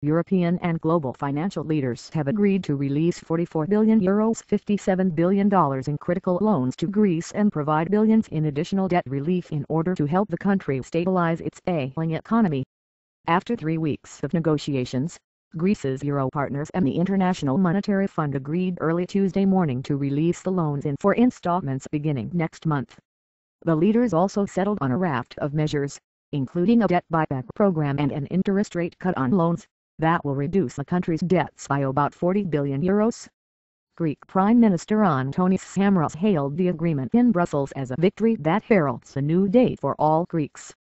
European and global financial leaders have agreed to release €44 billion $57 billion in critical loans to Greece and provide billions in additional debt relief in order to help the country stabilize its ailing economy. After 3 weeks of negotiations, Greece's Euro partners and the International Monetary Fund agreed early Tuesday morning to release the loans in 4 installments beginning next month. The leaders also settled on a raft of measures, including a debt buyback program and an interest rate cut on loans, that will reduce the country's debts by about €40 billion. Greek Prime Minister Antonis Samaras hailed the agreement in Brussels as a victory that heralds a new day for all Greeks.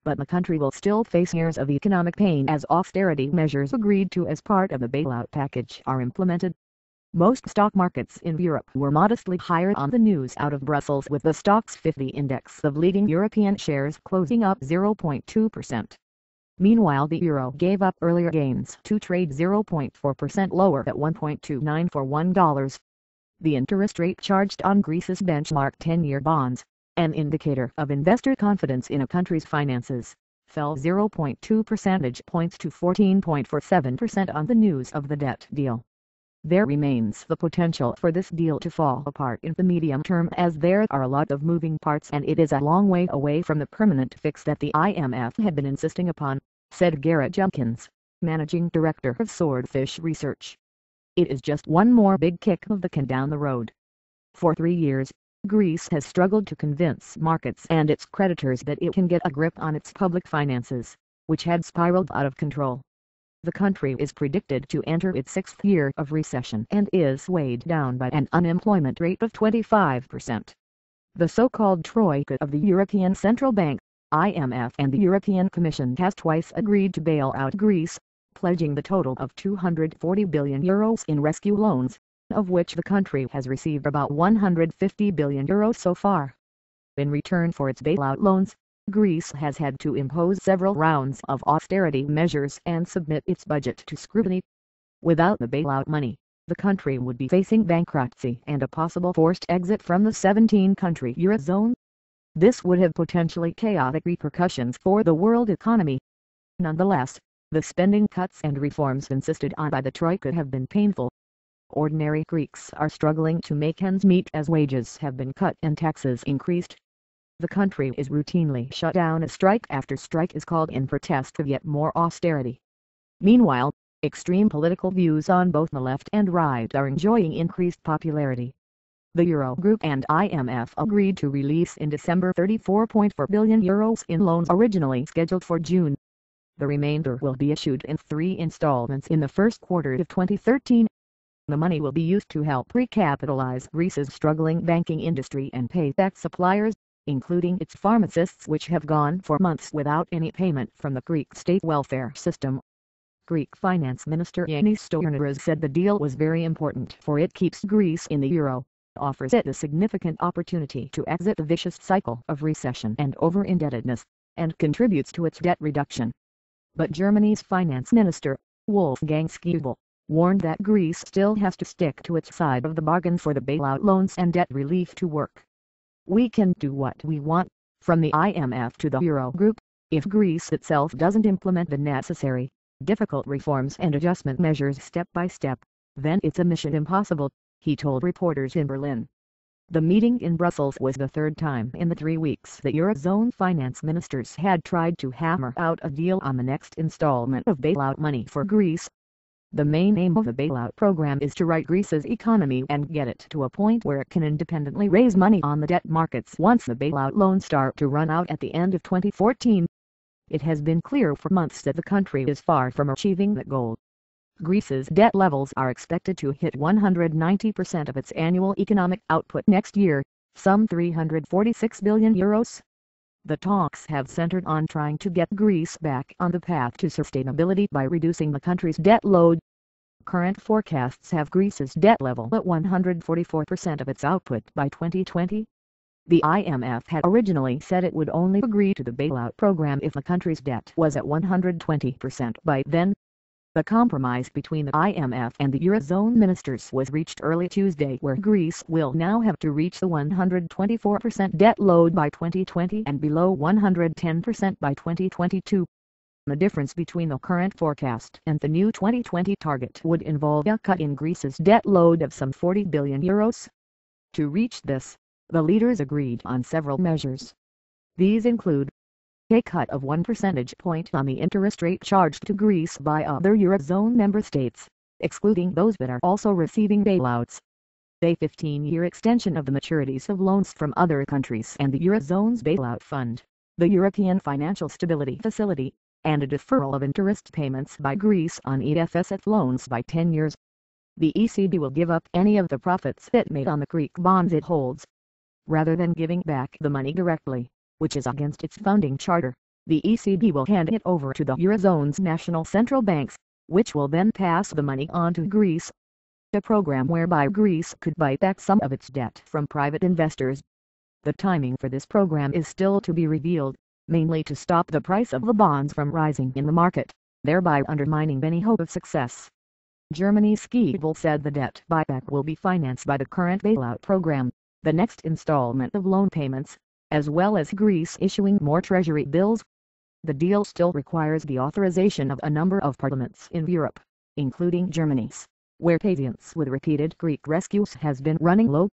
But the country will still face years of economic pain as austerity measures agreed to as part of the bailout package are implemented. Most stock markets in Europe were modestly higher on the news out of Brussels, with the Stoxx 50 index of leading European shares closing up 0.2%. Meanwhile, the euro gave up earlier gains to trade 0.4% lower at $1.2941. The interest rate charged on Greece's benchmark 10-year bonds, an indicator of investor confidence in a country's finances, fell 0.2 percentage points to 14.47% on the news of the debt deal. There remains the potential for this deal to fall apart in the medium term, as there are a lot of moving parts and it is a long way away from the permanent fix that the IMF had been insisting upon, said Garrett Jenkins, managing director of Swordfish Research. It is just one more big kick of the can down the road. For 3 years, Greece has struggled to convince markets and its creditors that it can get a grip on its public finances, which had spiraled out of control. The country is predicted to enter its 6th year of recession and is weighed down by an unemployment rate of 25%. The so-called Troika of the European Central Bank, IMF, and the European Commission has twice agreed to bail out Greece, pledging the total of €240 billion in rescue loans, of which the country has received about €150 billion so far. In return for its bailout loans, Greece has had to impose several rounds of austerity measures and submit its budget to scrutiny. Without the bailout money, the country would be facing bankruptcy and a possible forced exit from the 17-country Eurozone. This would have potentially chaotic repercussions for the world economy. Nonetheless, the spending cuts and reforms insisted on by the Troika have been painful. Ordinary Greeks are struggling to make ends meet as wages have been cut and taxes increased. The country is routinely shut down as strike after strike is called in protest of yet more austerity. Meanwhile, extreme political views on both the left and right are enjoying increased popularity. The Eurogroup and IMF agreed to release in December €34.4 billion in loans originally scheduled for June. The remainder will be issued in 3 installments in the first quarter of 2013. The money will be used to help recapitalize Greece's struggling banking industry and pay back suppliers, including its pharmacists, which have gone for months without any payment from the Greek state welfare system. Greek Finance Minister Yanis Stournaras said the deal was very important, for it keeps Greece in the euro, offers it a significant opportunity to exit the vicious cycle of recession and over-indebtedness, and contributes to its debt reduction. But Germany's finance minister, Wolfgang Schäuble, warned that Greece still has to stick to its side of the bargain for the bailout loans and debt relief to work. We can do what we want, from the IMF to the Eurogroup. If Greece itself doesn't implement the necessary, difficult reforms and adjustment measures step by step, then it's a mission impossible, he told reporters in Berlin. The meeting in Brussels was the 3rd time in the 3 weeks that Eurozone finance ministers had tried to hammer out a deal on the next installment of bailout money for Greece. The main aim of the bailout program is to right Greece's economy and get it to a point where it can independently raise money on the debt markets once the bailout loans start to run out at the end of 2014. It has been clear for months that the country is far from achieving that goal. Greece's debt levels are expected to hit 190% of its annual economic output next year, some €346 billion. The talks have centered on trying to get Greece back on the path to sustainability by reducing the country's debt load. Current forecasts have Greece's debt level at 144% of its output by 2020. The IMF had originally said it would only agree to the bailout program if the country's debt was at 120% by then. The compromise between the IMF and the Eurozone ministers was reached early Tuesday, where Greece will now have to reach the 124% debt load by 2020 and below 110% by 2022. The difference between the current forecast and the new 2020 target would involve a cut in Greece's debt load of some €40 billion. To reach this, the leaders agreed on several measures. These include a cut of 1 percentage point on the interest rate charged to Greece by other Eurozone member states, excluding those that are also receiving bailouts. A 15-year extension of the maturities of loans from other countries and the Eurozone's bailout fund, the European Financial Stability Facility, and a deferral of interest payments by Greece on EFSF loans by 10 years. The ECB will give up any of the profits it made on the Greek bonds it holds. Rather than giving back the money directly, which is against its founding charter, the ECB will hand it over to the Eurozone's national central banks, which will then pass the money on to Greece. A program whereby Greece could buy back some of its debt from private investors. The timing for this program is still to be revealed, mainly to stop the price of the bonds from rising in the market, thereby undermining any hope of success. Germany's Schiebel said the debt buyback will be financed by the current bailout program, the next installment of loan payments, as well as Greece issuing more treasury bills. The deal still requires the authorization of a number of parliaments in Europe, including Germany's, where patience with repeated Greek rescues has been running low.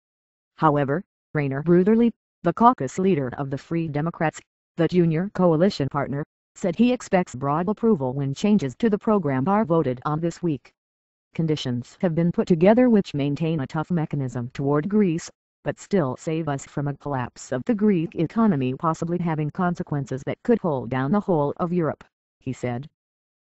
However, Rainer Brüderli, the caucus leader of the Free Democrats, the junior coalition partner, said he expects broad approval when changes to the program are voted on this week. Conditions have been put together which maintain a tough mechanism toward Greece, but still save us from a collapse of the Greek economy, possibly having consequences that could hold down the whole of Europe, he said.